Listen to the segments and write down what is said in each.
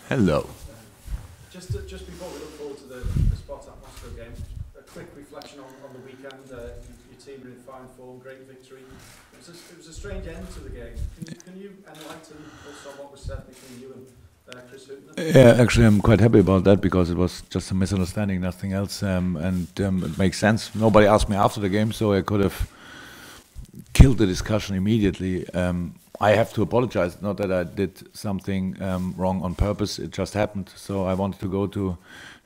Hello. Just before we look forward to the Spartak Moscow game, a quick reflection on the weekend. Your team were in fine form, great victory. It was a strange end to the game. Can you enlighten us on what was said between you and Chris Huebner? Yeah, actually, I'm quite happy about that because it was just a misunderstanding, nothing else, and it makes sense. Nobody asked me after the game, so I could have killed the discussion immediately. I have to apologize, not that I did something wrong on purpose. It just happened. So I wanted to go to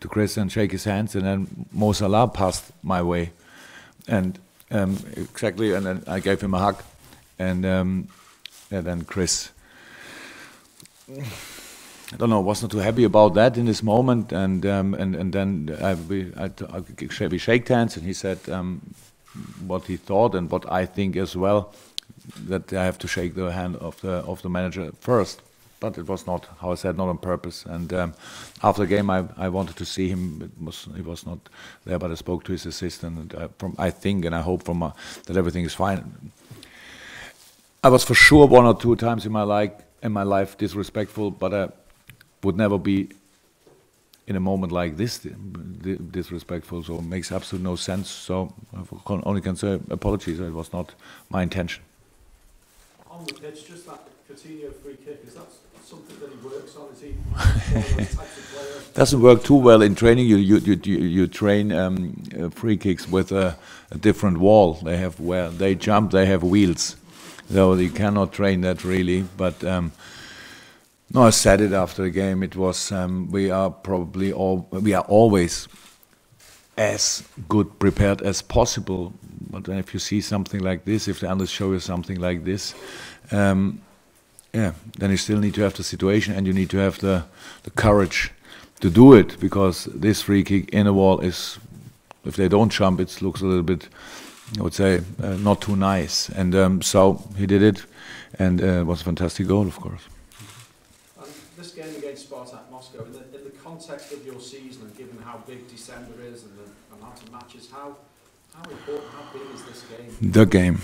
Chris and shake his hands, and then Mo Salah passed my way, and exactly, and then I gave him a hug, and then Chris, I don't know, was not too happy about that in this moment, and then we shake hands, and he said what he thought and what I think as well, that I have to shake the hand of the manager first. But it was not, how I said, not on purpose. And after the game, I wanted to see him. He was not there, but I spoke to his assistant. And I think and I hope that everything is fine. I was for sure one or two times in my life disrespectful, but I would never be in a moment like this disrespectful. So it makes absolutely no sense. So I only can say apologies. It was not my intention. On the pitch, just that Coutinho free kick, is that something that he works on? Is he those types of player? Doesn't work too well in training. You train free kicks with a different wall. They have where they jump. They have wheels, so you cannot train that really. But no, I said it after the game. It was we are always as good prepared as possible. But if you see something like this, if the others show you something like this, then you still need to have the situation, and you need to have the courage to do it, because this free kick in a wall is, if they don't jump, it looks a little bit, I would say, not too nice. And so he did it, and it was a fantastic goal, of course. And this game against Spartak Moscow, in the context of your season, and given how big December is and the amount of matches, how important, how big is this game? The game.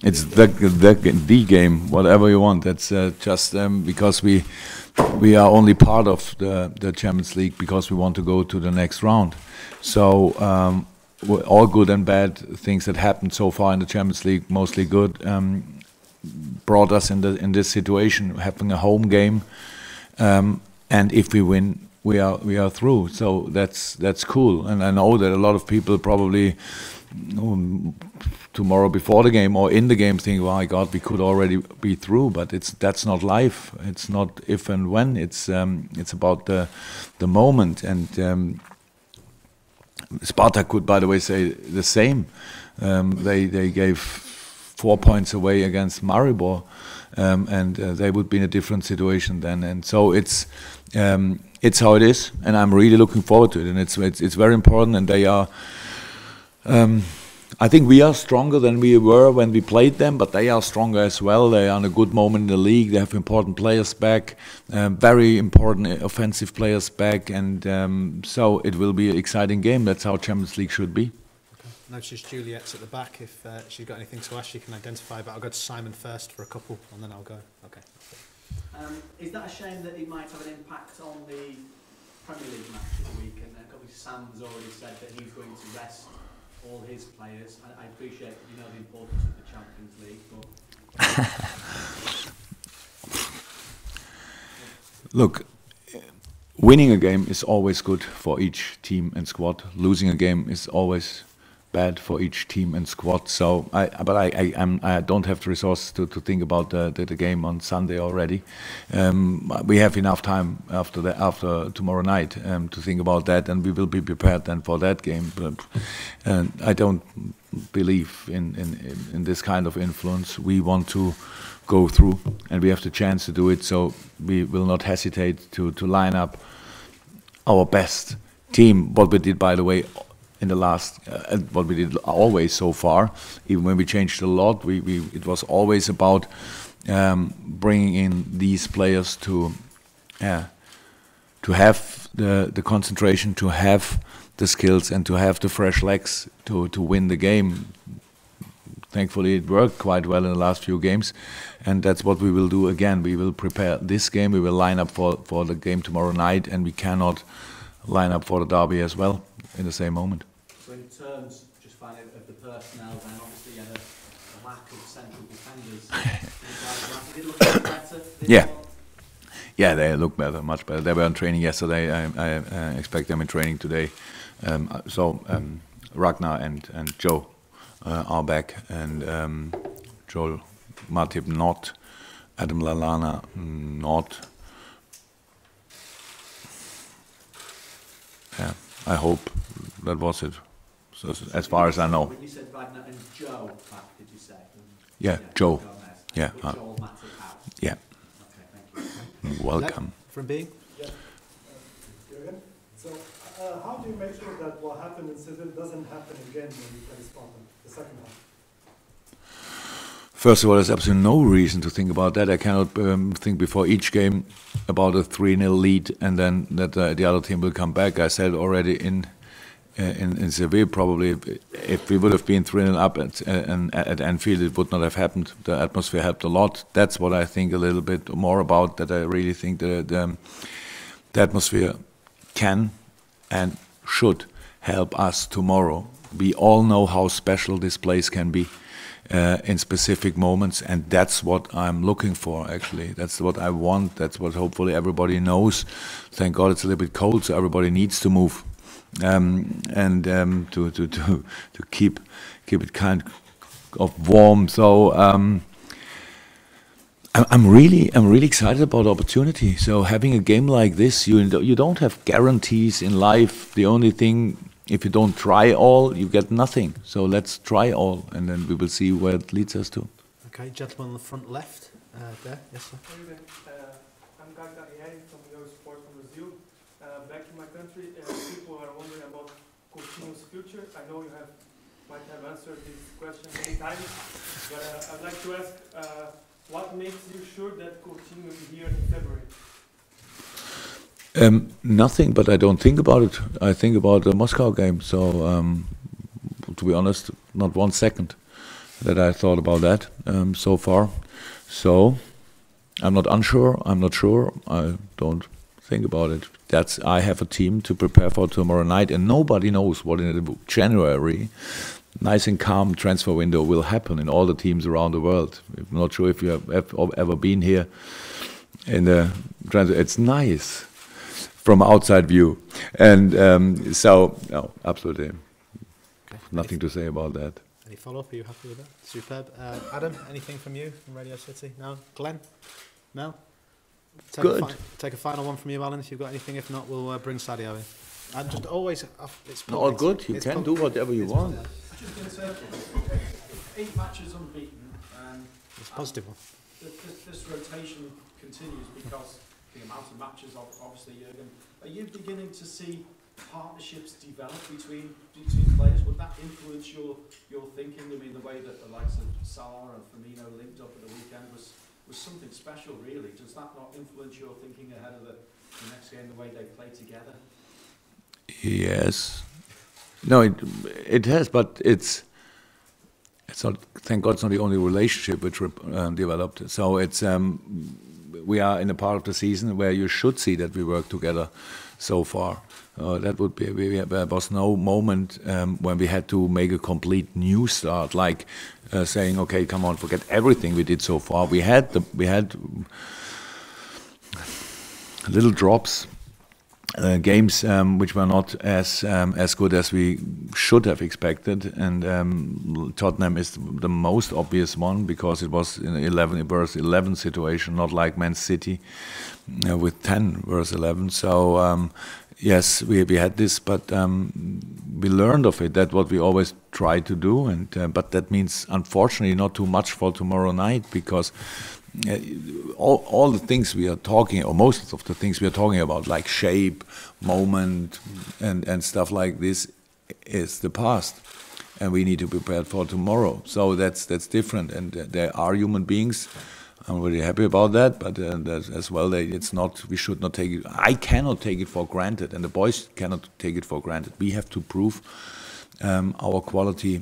It's the game, whatever you want. That's just because we are only part of the Champions League because we want to go to the next round. So all good and bad things that happened so far in the Champions League, mostly good, brought us in this situation, having a home game, and if we win, we are through. So that's cool. And I know that a lot of people probably tomorrow before the game or in the game think, "Oh my God, we could already be through." But that's not life. It's not if and when. It's about the moment. And Spartak could, by the way, say the same. They gave 4 points away against Maribor, and they would be in a different situation then. And so it's how it is, and I'm really looking forward to it. And it's very important. And they are. I think we are stronger than we were when we played them, but they are stronger as well. They are in a good moment in the league. They have important players back, very important offensive players back, and so it will be an exciting game. That's how Champions League should be. Notice Juliet's at the back. If she's got anything to ask, she can identify. But I'll go to Simon first for a couple, and then I'll go. Okay. Is that a shame that it might have an impact on the Premier League match this week? And obviously Sam's already said that he's going to rest all his players. I appreciate the importance of the Champions League, but look, winning a game is always good for each team and squad. Losing a game is always bad for each team and squad. So, I don't have the resources to think about the game on Sunday already. We have enough time after tomorrow night to think about that, and we will be prepared then for that game. But I don't believe in this kind of influence. We want to go through, and we have the chance to do it. So we will not hesitate to line up our best team. What we did, by the way, in the last, what we did always so far, even when we changed a lot, it was always about bringing in these players to have the concentration, to have the skills, and to have the fresh legs to win the game. thankfully it worked quite well in the last few games, and that's what we will do again. We will prepare this game, we will line up for the game tomorrow night, and we cannot line up for the derby as well in the same moment. So in terms, just finally, of the personnel, then obviously you had a lack of central defenders. Did it look better? Yeah. Yeah, they look better, much better. They were in training yesterday. I expect them in training today. Ragnar and Joe are back, and Joel Matip not, Adam Lallana not. Yeah, I hope that was it. So as far as I know. When you said Ragnar and Joe back, did you say? Yeah, Joe. Yeah. Joel Matip out. Yeah. Okay, thank you. Welcome. From being? Yeah. Jurgen, so how do you make sure that what happened in Seville doesn't happen again when you play Spartak, the second half? First of all, there's absolutely no reason to think about that. I cannot think before each game about a 3-0 lead and then that the other team will come back. I said already in Seville, probably if we would have been 3-0 up at Anfield, it would not have happened. The atmosphere helped a lot. That's what I think a little bit more about, that I really think the atmosphere can and should help us tomorrow. We all know how special this place can be in specific moments, and that's what I'm looking for, actually. That's what I want. That's what hopefully everybody knows. Thank God it's a little bit cold, so everybody needs to move. To keep it kind of warm. So I'm really excited about the opportunity. So having a game like this, you don't have guarantees in life. The only thing, if you don't try all, you get nothing. So let's try all, and then we will see where it leads us to. Okay, gentleman on the front left, there, yes sir. I'm Gaga from Eurosport from Brazil. Back in my country, people are wondering about Coutinho's future. I know you might have answered this question many times, but I'd like to ask, what makes you sure that Coutinho will be here in February? Nothing, but I don't think about it. I think about the Moscow game. So, to be honest, not 1 second that I thought about that so far. So, I'm not unsure. I'm not sure. I don't think about it. I have a team to prepare for tomorrow night, and nobody knows what in January, nice and calm transfer window will happen in all the teams around the world. I'm not sure if you have ever been here in the transfer. It's nice from outside view, and so no, absolutely nothing to say about that. Any follow-up? Are you happy with that? Superb. Adam, anything from you from Radio City? No? Glenn? No? Take a final one from you, Alan, if you've got anything. If not, we'll bring Sadio in. And just always, it's all good. You can do whatever you want. I was just going to say, 8 matches unbeaten, and it's a positive one. This rotation continues because the amount of matches, obviously, Jurgen. Are you beginning to see partnerships develop between players? Would that influence your thinking? I mean, the way that the likes of Salah and Firmino linked up at the weekend was something special, really. Does that not influence your thinking ahead of the next game, the way they play together? Yes. No, it has, but it's not. Thank God, it's not the only relationship which developed. So it's we are in a part of the season where you should see that we work together so far. That would be. There was no moment when we had to make a complete new start, like saying, "Okay, come on, forget everything we did so far." We had little drops, games which were not as good as we should have expected, and Tottenham is the most obvious one because it was in 11 versus 11 situation, not like Man City with 10 versus 11. So. Yes, we had this, but we learned of it. That's what we always try to do, and but that means, unfortunately, not too much for tomorrow night, because all the things we are talking, or most of the things we are talking about, like shape, moment, and stuff like this, is the past, and we need to be prepared for tomorrow. So that's different, and there are human beings. I'm really happy about that, but as well, it's not. We should not take it. I cannot take it for granted, and the boys cannot take it for granted. We have to prove our quality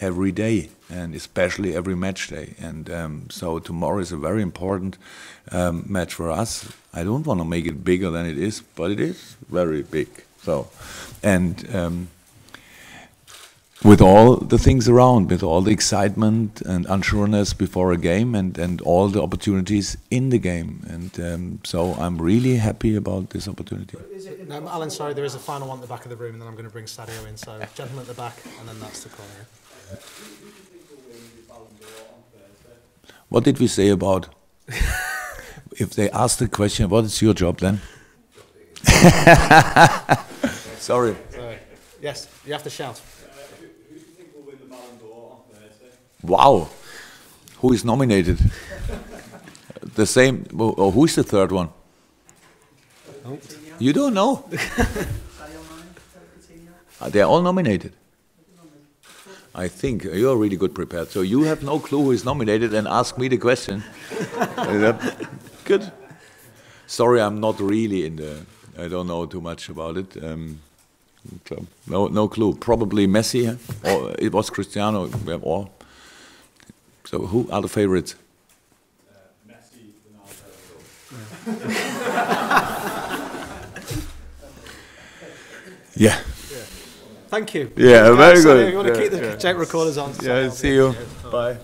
every day, and especially every match day. And so tomorrow is a very important match for us. I don't want to make it bigger than it is, but it is very big. So, and with all the things around, with all the excitement and unsureness before a game, and all the opportunities in the game, and so I'm really happy about this opportunity. No, Alan, sorry, there is a final one at the back of the room, and then I'm going to bring Sadio in. So, gentleman at the back, and then that's the call. Yeah. What did we say about? If they ask the question, what is your job then? Sorry. Yes, you have to shout. Who do you think will win the Ballon d'Or on Thursday? Wow. Who is nominated? The same. Oh, who is the third one? Oh. You don't know? They're all nominated. I think you're really good prepared. So you have no clue who is nominated and ask me the question. Good. Sorry, I'm not really in the. I don't know too much about it. So no clue. Probably Messi, or it was Cristiano. Or so who are the favorites? Messi, Ronaldo. Yeah. Thank you. Yeah, very So good. you want to Yeah, keep the yeah. tape recorders on? Yeah, see you. Bye.